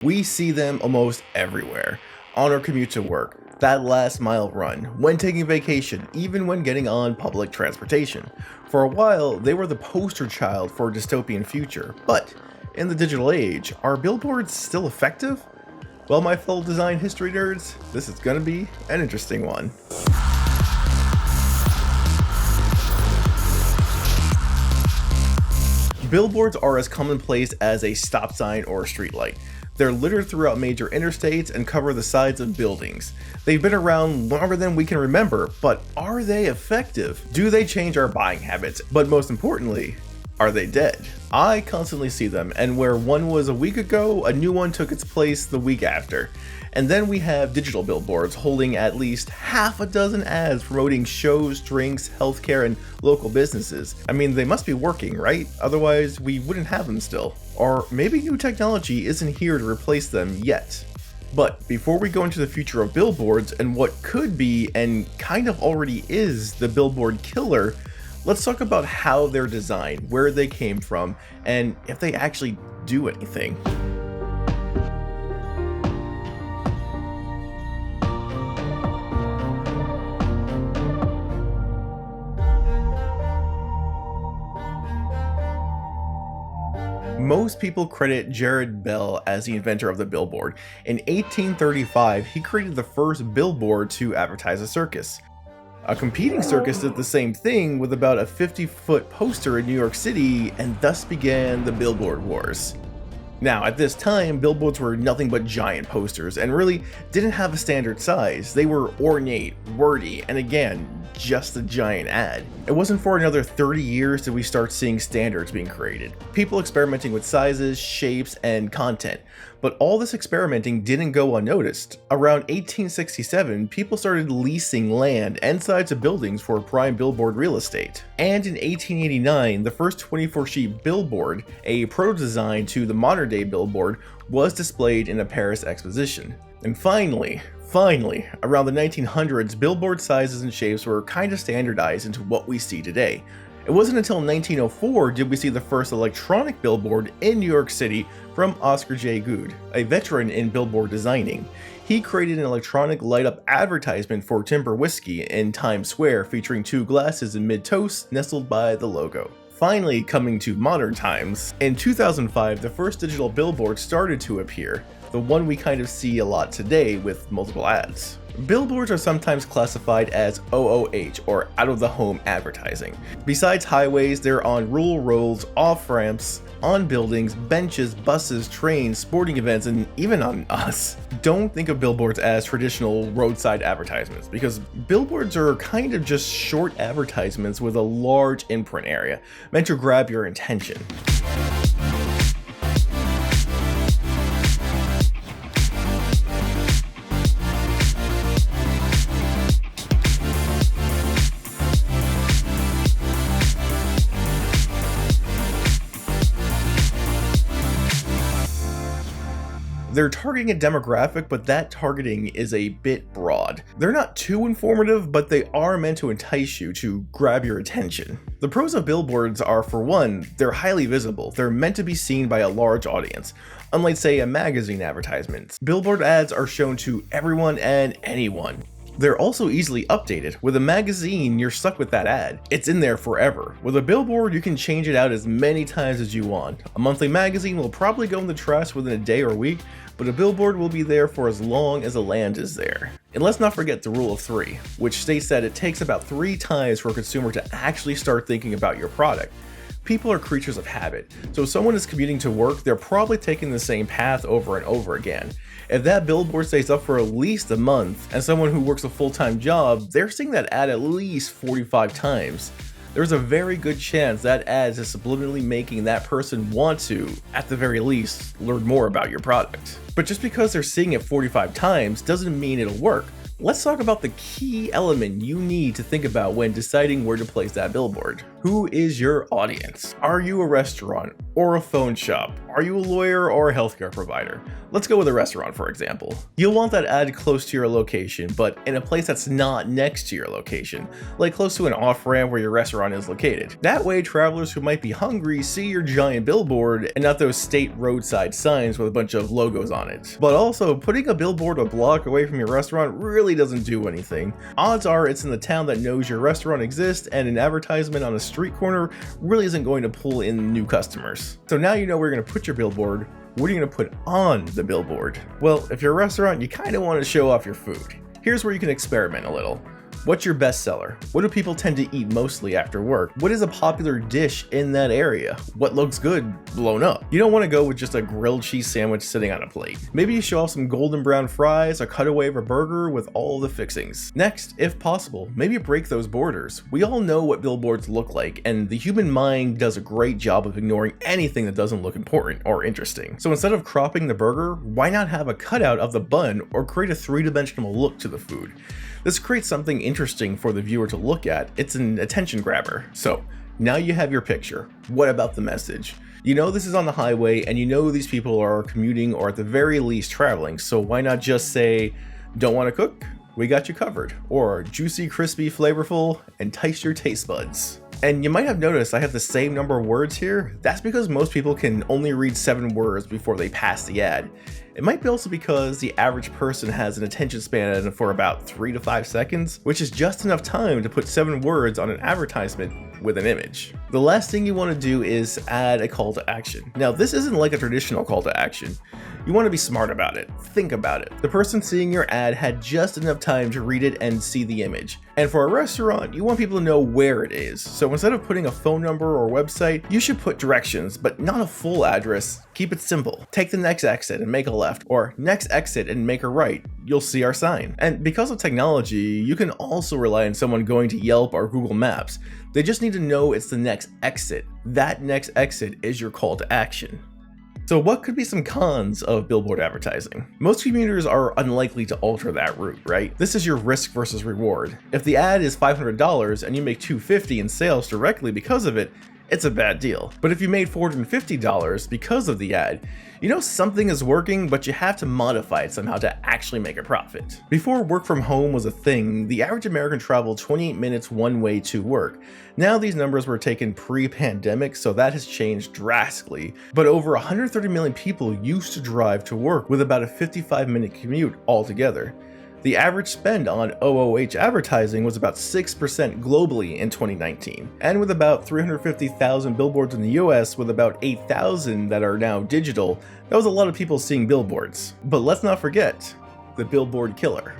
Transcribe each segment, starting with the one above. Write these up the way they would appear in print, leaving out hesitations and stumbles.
We see them almost everywhere. On our commute to work, that last mile run, when taking vacation, even when getting on public transportation. For a while, they were the poster child for a dystopian future, but in the digital age, are billboards still effective? Well, my fellow design history nerds, this is gonna be an interesting one. Billboards are as commonplace as a stop sign or a streetlight. They're littered throughout major interstates and cover the sides of buildings. They've been around longer than we can remember, but are they effective? Do they change our buying habits? But most importantly, are they dead? I constantly see them, and where one was a week ago, a new one took its place the week after. And then we have digital billboards holding at least half a dozen ads promoting shows, drinks, healthcare, and local businesses. I mean, they must be working, right? Otherwise, we wouldn't have them still. Or maybe new technology isn't here to replace them yet. But before we go into the future of billboards and what could be and kind of already is the billboard killer, let's talk about how they're designed, where they came from, and if they actually do anything. Most people credit Jared Bell as the inventor of the billboard. In 1835, he created the first billboard to advertise a circus. A competing circus did the same thing with about a 50-foot poster in New York City, and thus began the Billboard Wars. Now, at this time, billboards were nothing but giant posters and really didn't have a standard size. They were ornate, wordy, and again, just a giant ad. It wasn't for another 30 years that we start seeing standards being created. People experimenting with sizes, shapes, and content. But all this experimenting didn't go unnoticed. Around 1867, people started leasing land and sides of buildings for prime billboard real estate. And in 1889, the first 24-sheet billboard, a proto-design to the modern-day billboard, was displayed in a Paris exposition. And finally, around the 1900s, billboard sizes and shapes were kind of standardized into what we see today. It wasn't until 1904 did we see the first electronic billboard in New York City from Oscar J. Good, a veteran in billboard designing. He created an electronic light-up advertisement for Timber Whiskey in Times Square featuring two glasses in mid-toast nestled by the logo. Finally, coming to modern times, in 2005 the first digital billboard started to appear, the one we kind of see a lot today with multiple ads. Billboards are sometimes classified as OOH, or out-of-the-home advertising. Besides highways, they're on rural roads, off-ramps, on buildings, benches, buses, trains, sporting events, and even on us. Don't think of billboards as traditional roadside advertisements, because billboards are kind of just short advertisements with a large imprint area, meant to grab your attention. They're targeting a demographic, but that targeting is a bit broad. They're not too informative, but they are meant to entice you, to grab your attention. The pros of billboards are, for one, they're highly visible. They're meant to be seen by a large audience. Unlike, say, a magazine advertisement, billboard ads are shown to everyone and anyone. They're also easily updated. With a magazine, you're stuck with that ad. It's in there forever. With a billboard, you can change it out as many times as you want. A monthly magazine will probably go in the trash within a day or week, but a billboard will be there for as long as the land is there. And let's not forget the rule of 3, which states that it takes about 3 times for a consumer to actually start thinking about your product. People are creatures of habit, so if someone is commuting to work, they're probably taking the same path over and over again. If that billboard stays up for at least a month, and someone who works a full-time job, they're seeing that ad at least 45 times. There's a very good chance that ad is subliminally making that person want to, at the very least, learn more about your product. But just because they're seeing it 45 times doesn't mean it'll work. Let's talk about the key element you need to think about when deciding where to place that billboard. Who is your audience? Are you a restaurant or a phone shop? Are you a lawyer or a healthcare provider? Let's go with a restaurant, for example. You'll want that ad close to your location, but in a place that's not next to your location, like close to an off-ramp where your restaurant is located. That way, travelers who might be hungry see your giant billboard and not those state roadside signs with a bunch of logos on it. But also, putting a billboard a block away from your restaurant really doesn't do anything. Odds are it's in the town that knows your restaurant exists, and an advertisement on a street corner really isn't going to pull in new customers. So now you know where you're going to put your billboard. What are you going to put on the billboard? Well, if you're a restaurant, you kind of want to show off your food. Here's where you can experiment a little. What's your best seller? What do people tend to eat mostly after work? What is a popular dish in that area? What looks good blown up? You don't want to go with just a grilled cheese sandwich sitting on a plate. Maybe you show off some golden brown fries, a cutaway of a burger with all the fixings. Next, if possible, maybe break those borders. We all know what billboards look like, and the human mind does a great job of ignoring anything that doesn't look important or interesting. So instead of cropping the burger, why not have a cutout of the bun or create a three-dimensional look to the food? This creates something interesting for the viewer to look at. It's an attention grabber. So now you have your picture. What about the message? You know this is on the highway, and you know these people are commuting or at the very least traveling, so why not just say, don't want to cook? We got you covered. Or juicy, crispy, flavorful, entice your taste buds. And you might have noticed I have the same number of words here. That's because most people can only read 7 words before they pass the ad. It might be also because the average person has an attention span for about 3 to 5 seconds, which is just enough time to put 7 words on an advertisement with an image. The last thing you want to do is add a call to action. Now, this isn't like a traditional call to action. You want to be smart about it. Think about it. The person seeing your ad had just enough time to read it and see the image. And for a restaurant, you want people to know where it is. So instead of putting a phone number or website, you should put directions, but not a full address. Keep it simple. Take the next exit and make a left, or next exit and make a right. You'll see our sign. And because of technology, you can also rely on someone going to Yelp or Google Maps. They just need to know it's the next exit. That next exit is your call to action. So what could be some cons of billboard advertising? Most commuters are unlikely to alter that route, right? This is your risk versus reward. If the ad is $500 and you make $250 in sales directly because of it, it's a bad deal. But if you made $450 because of the ad, you know something is working, but you have to modify it somehow to actually make a profit. Before work from home was a thing, the average American traveled 28 minutes one way to work. Now these numbers were taken pre-pandemic, so that has changed drastically. But over 130 million people used to drive to work with about a 55-minute commute altogether. The average spend on OOH advertising was about 6% globally in 2019, and with about 350,000 billboards in the US with about 8,000 that are now digital, that was a lot of people seeing billboards. But let's not forget the billboard killer.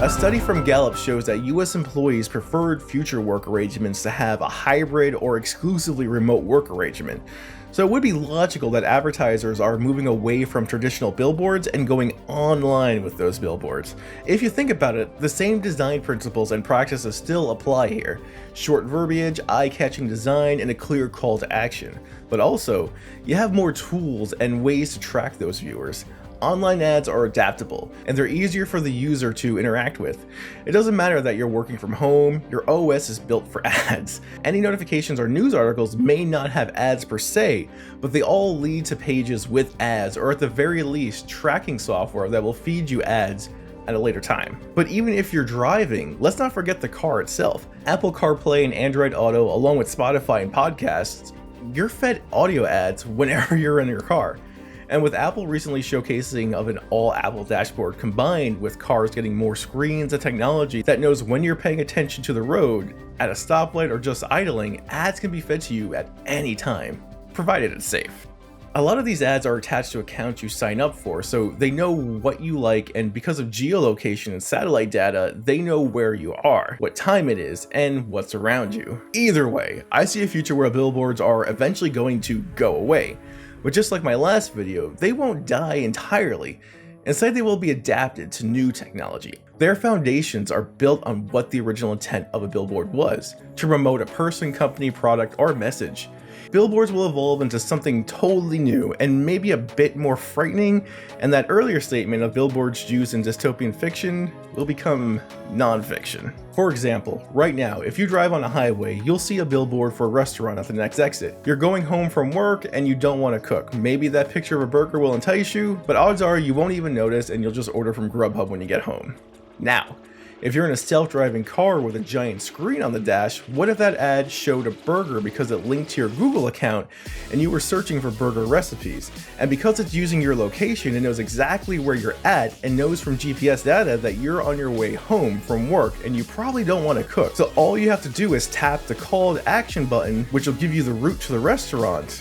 A study from Gallup shows that US employees preferred future work arrangements to have a hybrid or exclusively remote work arrangement. So it would be logical that advertisers are moving away from traditional billboards and going online with those billboards. If you think about it, the same design principles and practices still apply here. Short verbiage, eye-catching design, and a clear call to action. But also, you have more tools and ways to track those viewers. Online ads are adaptable, and they're easier for the user to interact with. It doesn't matter that you're working from home, your OS is built for ads. Any notifications or news articles may not have ads per se, but they all lead to pages with ads, or at the very least, tracking software that will feed you ads at a later time. But even if you're driving, let's not forget the car itself. Apple CarPlay and Android Auto, along with Spotify and podcasts, you're fed audio ads whenever you're in your car. And with Apple recently showcasing of an all-Apple dashboard combined with cars getting more screens and technology that knows when you're paying attention to the road, at a stoplight or just idling, ads can be fed to you at any time, provided it's safe. A lot of these ads are attached to accounts you sign up for, so they know what you like, and because of geolocation and satellite data, they know where you are, what time it is, and what's around you. Either way, I see a future where billboards are eventually going to go away. But just like my last video, they won't die entirely. Instead, they will be adapted to new technology. Their foundations are built on what the original intent of a billboard was, to promote a person, company, product, or message. Billboards will evolve into something totally new and maybe a bit more frightening, and that earlier statement of billboards used in dystopian fiction will become non-fiction. For example, right now, if you drive on a highway, you'll see a billboard for a restaurant at the next exit. You're going home from work and you don't want to cook. Maybe that picture of a burger will entice you, but odds are you won't even notice and you'll just order from Grubhub when you get home. Now, if you're in a self-driving car with a giant screen on the dash, what if that ad showed a burger because it linked to your Google account and you were searching for burger recipes? And because it's using your location, it knows exactly where you're at and knows from GPS data that you're on your way home from work and you probably don't want to cook. So all you have to do is tap the call to action button, which will give you the route to the restaurant,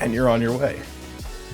and you're on your way.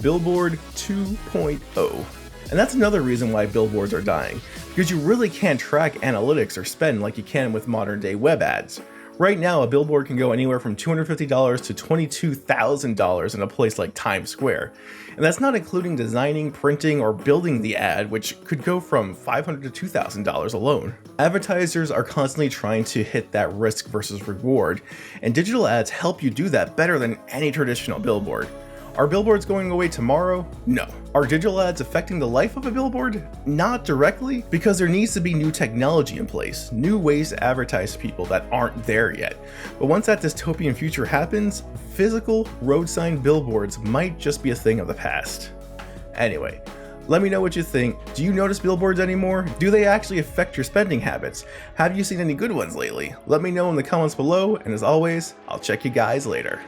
Billboard 2.0. And that's another reason why billboards are dying, because you really can't track analytics or spend like you can with modern day web ads. Right now, a billboard can go anywhere from $250 to $22,000 in a place like Times Square. And that's not including designing, printing, or building the ad, which could go from $500 to $2,000 alone. Advertisers are constantly trying to hit that risk versus reward, and digital ads help you do that better than any traditional billboard. Are billboards going away tomorrow? No. Are digital ads affecting the life of a billboard? Not directly, because there needs to be new technology in place, new ways to advertise to people that aren't there yet. But once that dystopian future happens, physical road sign billboards might just be a thing of the past. Anyway, let me know what you think. Do you notice billboards anymore? Do they actually affect your spending habits? Have you seen any good ones lately? Let me know in the comments below, and as always, I'll check you guys later.